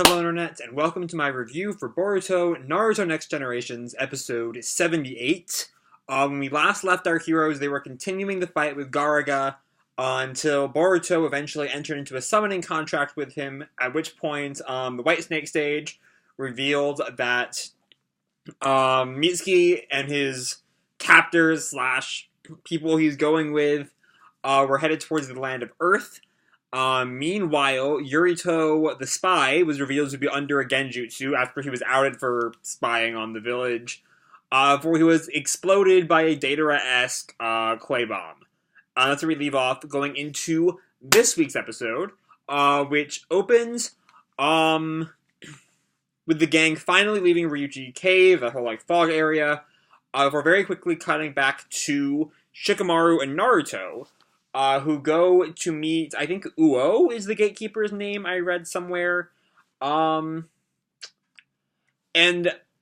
Hello Internet, and welcome to my review for Boruto Naruto Next Generations, episode 78. When we last left our heroes, they were continuing the fight with Garaga until Boruto eventually entered into a summoning contract with him, at which point the White Snake stage revealed that Mitsuki and his captors slash people he's going with were headed towards the land of Earth. Meanwhile, Yurito the spy was revealed to be under a genjutsu after he was outed for spying on the village, for he was exploded by a Datara-esque clay bomb. That's where we leave off, going into this week's episode, which opens with the gang finally leaving Ryuchi Cave, that whole fog area, for very quickly cutting back to Shikamaru and Naruto, who go to meet, I think Uo is the gatekeeper's name I read somewhere. And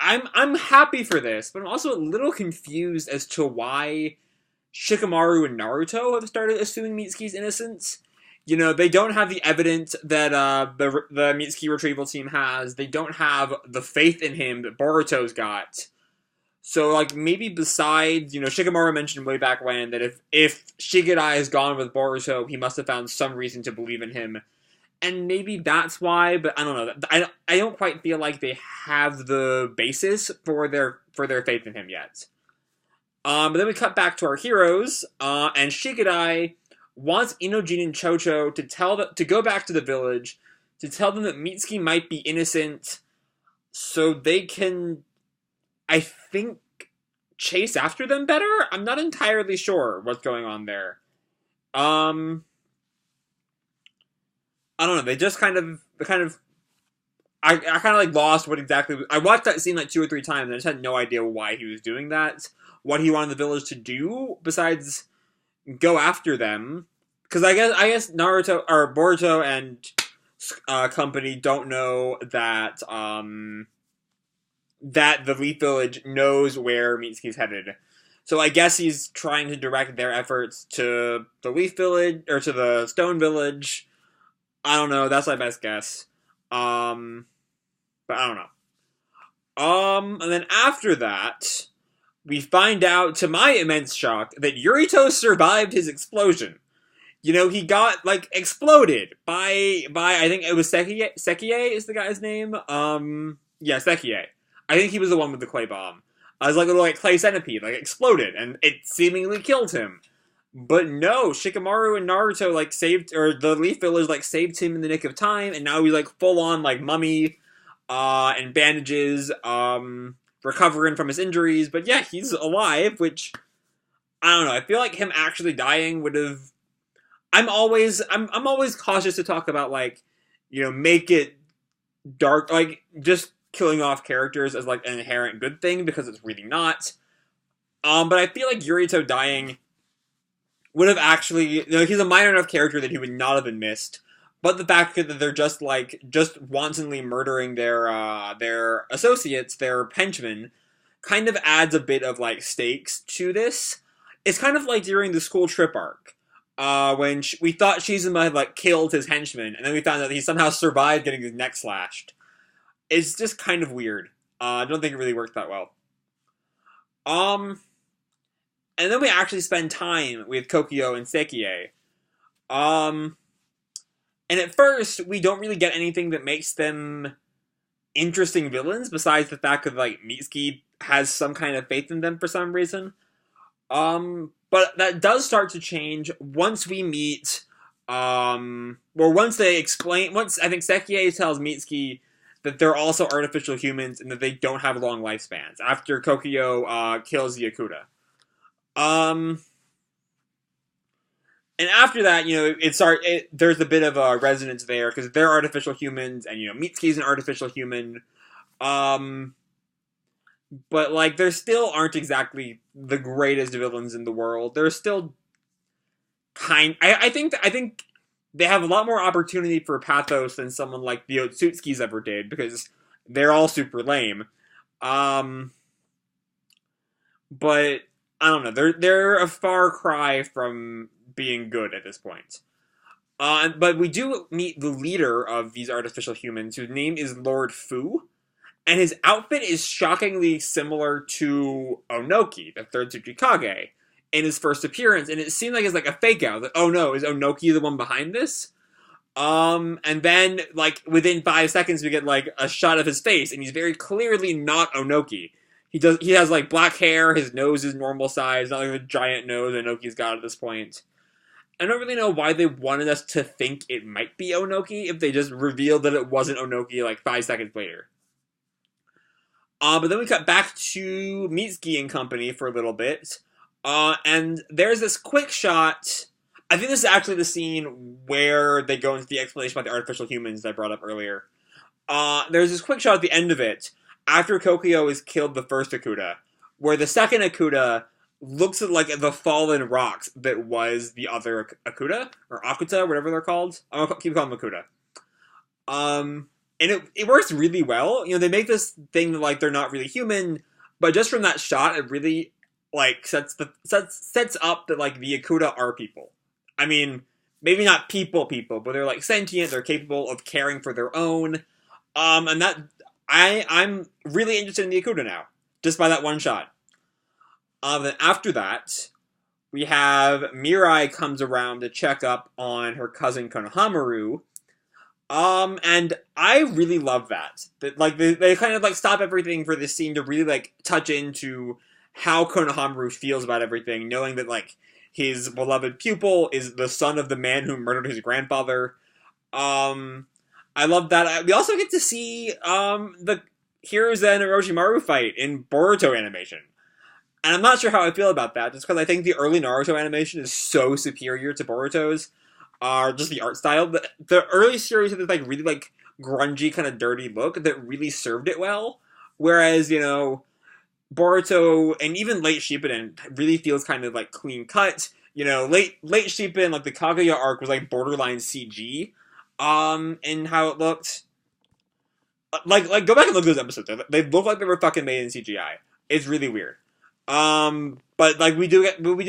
I'm happy for this, but I'm also a little confused as to why Shikamaru and Naruto have started assuming Mitsuki's innocence. You know, they don't have the evidence that the Mitsuki Retrieval team has. They don't have the faith in him that Boruto's got. So, maybe besides, Shikamaru mentioned way back when that if Shigerai is gone with Boruto, he must have found some reason to believe in him. And maybe that's why, but I don't know. I don't quite feel like they have the basis for their faith in him yet. But then we cut back to our heroes, and Shigerai wants Inojin and Chocho to go back to the village, to tell them that Mitsuki might be innocent, so they can, I think, chase after them better? I'm not entirely sure what's going on there. I don't know, they just I kind of lost what exactly, I watched that scene 2 or 3 times and I just had no idea why he was doing that, what he wanted the village to do, besides go after them, because I guess Naruto, or Boruto and company don't know that, that the Leaf Village knows where Mitsuki's headed. So I guess he's trying to direct their efforts to the Leaf Village, or to the Stone Village. I don't know, that's my best guess. But I don't know. And then after that, we find out, to my immense shock, that Yurito survived his explosion. He got, exploded by I think it was Sekie is the guy's name? Yeah, Sekie. I think he was the one with the clay bomb. It was a little clay centipede, exploded, and it seemingly killed him. But no, Shikamaru and Naruto saved, or the Leaf Village saved him in the nick of time, and now he's full on mummy, and bandages, recovering from his injuries. But yeah, he's alive, which I don't know. I feel like him actually dying would have. I'm always cautious to talk about make it dark, just killing off characters as an inherent good thing, because it's really not. But I feel like Yurito dying would have actually, he's a minor enough character that he would not have been missed. But the fact that they're just wantonly murdering their associates, their henchmen, kind of adds a bit of stakes to this. It's kind of like during the school trip arc, when we thought Shizuma had killed his henchman, and then we found out that he somehow survived getting his neck slashed. It's just kind of weird. I don't think it really worked that well. And then we actually spend time with Kokuyou and Sekie. And at first, we don't really get anything that makes them interesting villains, besides the fact that, Mitsuki has some kind of faith in them for some reason. But that does start to change once we meet, once I think Sekie tells Mitsuki that they're also artificial humans and that they don't have long lifespans, after Kokuyou kills Yakuta. And after that, there's a bit of a resonance there, because they're artificial humans, and, Mitsuki's an artificial human. But, there still aren't exactly the greatest villains in the world. They're still I think they have a lot more opportunity for pathos than someone like the Otsutskis ever did, because they're all super lame. But I don't know. They're a far cry from being good at this point. But we do meet the leader of these artificial humans, whose name is Lord Fu, and his outfit is shockingly similar to Onoki, the third Tsuchikage, in his first appearance, and it seemed like it's like a fake out. Like, oh no, is Onoki the one behind this? And then, like, within 5 seconds, we get, like, a shot of his face, and he's very clearly not Onoki. He has, like, black hair, his nose is normal size, not like the giant nose Onoki's got at this point. I don't really know why they wanted us to think it might be Onoki if they just revealed that it wasn't Onoki, like, 5 seconds later. But then we cut back to Mitsuki and company for a little bit, and there's this quick shot. I think this is actually the scene where they go into the explanation about the artificial humans that I brought up earlier. There's this quick shot at the end of it, after Kokuyou has killed the first Akuta, where the second Akuta looks at, like, the fallen rocks that was the other Akuta, or Akuta, whatever they're called. I'm gonna keep calling them Akuta. And it works really well. You know, they make this thing that, like, they're not really human, but just from that shot, it really, like, sets up that, like, the Akuta are people. I mean, maybe not people, but they're, like, sentient, they're capable of caring for their own. And that, I'm really interested in the Akuta now, just by that one shot. Then after that, we have Mirai comes around to check up on her cousin Konohamaru. And I really love that. That, like, they kind of, like, stop everything for this scene to really, like, touch into how Konohamaru feels about everything, knowing that, like, his beloved pupil is the son of the man who murdered his grandfather. I love that. We also get to see, the Hiruzen and Orochimaru fight in Boruto animation. And I'm not sure how I feel about that, just because I think the early Naruto animation is so superior to Boruto's. Just the art style. The early series had this, like, really, like, grungy, kind of dirty look that really served it well. Whereas, you know, Boruto, and even late Shippuden, really feels kind of, like, clean cut. You know, late Shippuden, like, the Kaguya arc was, like, borderline CG, in how it looked. Like, go back and look at those episodes. They look like they were fucking made in CGI. It's really weird. But, like, we do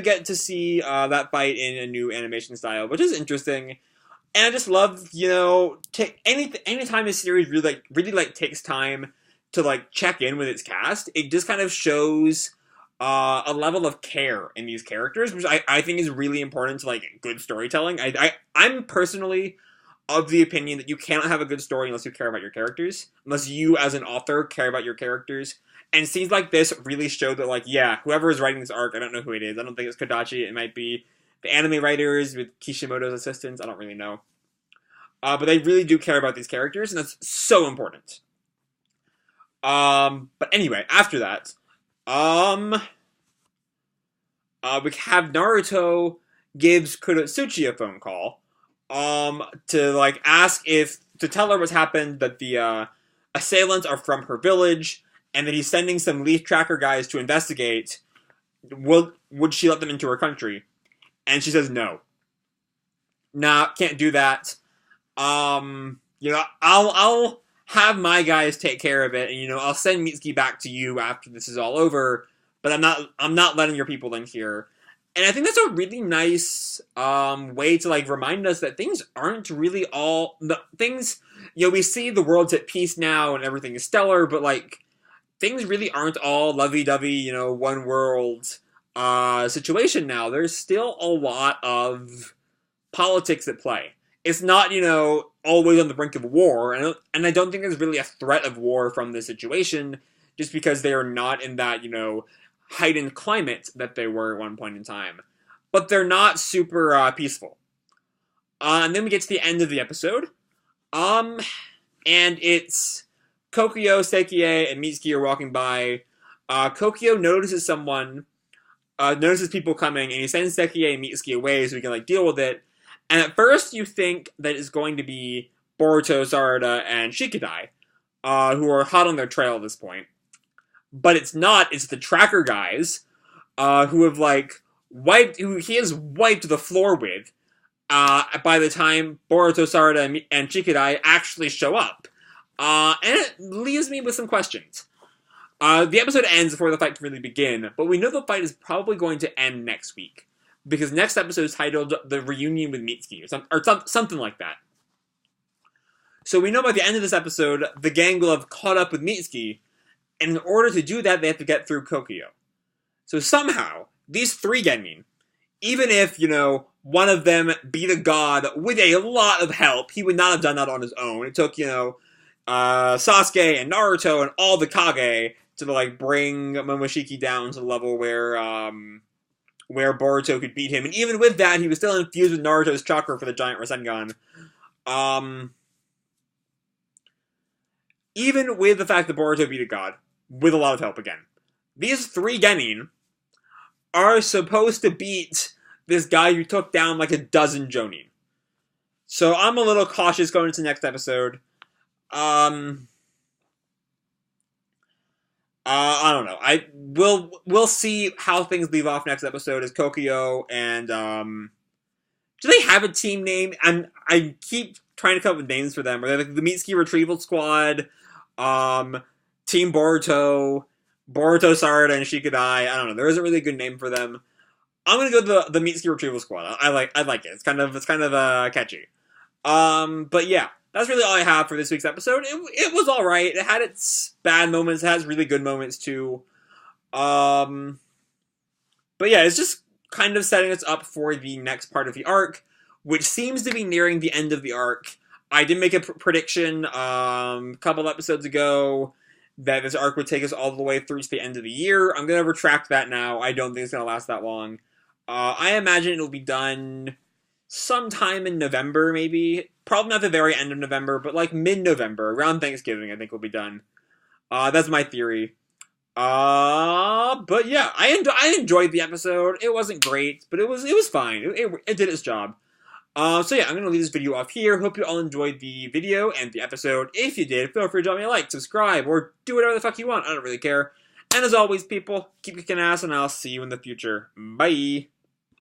get to see, that fight in a new animation style, which is interesting. And I just love, you know, anytime a series really takes time to, like, check in with its cast, it just kind of shows, a level of care in these characters, which I think is really important to, like, good storytelling. I'm personally of the opinion that you cannot have a good story unless you care about your characters. Unless you, as an author, care about your characters. And scenes like this really show that, like, yeah, whoever is writing this arc, I don't know who it is. I don't think it's Kodachi. It might be the anime writers with Kishimoto's assistants. I don't really know. But they really do care about these characters, and that's so important. But anyway, after that, we have Naruto gives Kurotsuchi a phone call, to, like, to tell her what's happened, that the, assailants are from her village, and that he's sending some leaf tracker guys to investigate. Would she let them into her country? And she says no. Nah, can't do that. You know, I'll have my guys take care of it, and, you know, I'll send Mitsuki back to you after this is all over, but I'm not letting your people in here. And I think that's a really nice, way to, like, remind us that things aren't really all, things, you know, we see the world's at peace now and everything is stellar, but, like, things really aren't all lovey-dovey, you know, one world, situation now. There's still a lot of politics at play. It's not, you know, always on the brink of war, and I don't think there's really a threat of war from this situation, just because they are not in that, you know, heightened climate that they were at one point in time. But they're not super, peaceful. And then we get to the end of the episode, and it's Kokuyou, Sekie, and Mitsuki are walking by. Kokuyou notices notices people coming, and he sends Sekie and Mitsuki away so he can, like, deal with it. And at first you think that it's going to be Boruto, Sarada, and Shikidai, who are hot on their trail at this point. But it's not. It's the tracker guys, who have, like, who he has wiped the floor with, by the time Boruto, Sarada, and Shikidai actually show up. And it leaves me with some questions. The episode ends before the fight can really begin, but we know the fight is probably going to end next week. because next episode is titled The Reunion with Mitsuki, or something like that. So we know by the end of this episode, the gang will have caught up with Mitsuki, and in order to do that, they have to get through Kokuyou. So somehow, these 3 genin, even if, one of them beat a god with a lot of help, he would not have done that on his own. It took, Sasuke and Naruto and all the Kage to, bring Momoshiki down to the level where Boruto could beat him. And even with that, he was still infused with Naruto's chakra for the giant Rasengan. Even with the fact that Boruto beat a god, with a lot of help again, these 3 genin are supposed to beat this guy who took down like a dozen Jonin. So I'm a little cautious going into the next episode. I don't know. We'll see how things leave off next episode as Kokuyou and do they have a team name? I keep trying to come up with names for them. Are they like the Mitsuki Retrieval Squad, Team Boruto, Sarada, and Shikadai? I don't know. There isn't really a good name for them. I'm gonna go the Mitsuki Retrieval Squad. I like it. It's kind of catchy. But yeah, that's really all I have for this week's episode. It was all right. It had its bad moments. It has really good moments too. But yeah, it's just kind of setting us up for the next part of the arc, which seems to be nearing the end of the arc. I did make a prediction a couple episodes ago that this arc would take us all the way through to the end of the year. I'm going to retract that now. I don't think it's going to last that long. I imagine it'll be done sometime in November, maybe. Probably not the very end of November, but like mid-November, around Thanksgiving, I think it'll be done. That's my theory. But yeah, I enjoyed the episode. It wasn't great, but it was fine. It did its job. So yeah, I'm going to leave this video off here. Hope you all enjoyed the video and the episode. If you did, feel free to drop me a like, subscribe, or do whatever the fuck you want. I don't really care. And as always, people, keep kicking ass, and I'll see you in the future. Bye!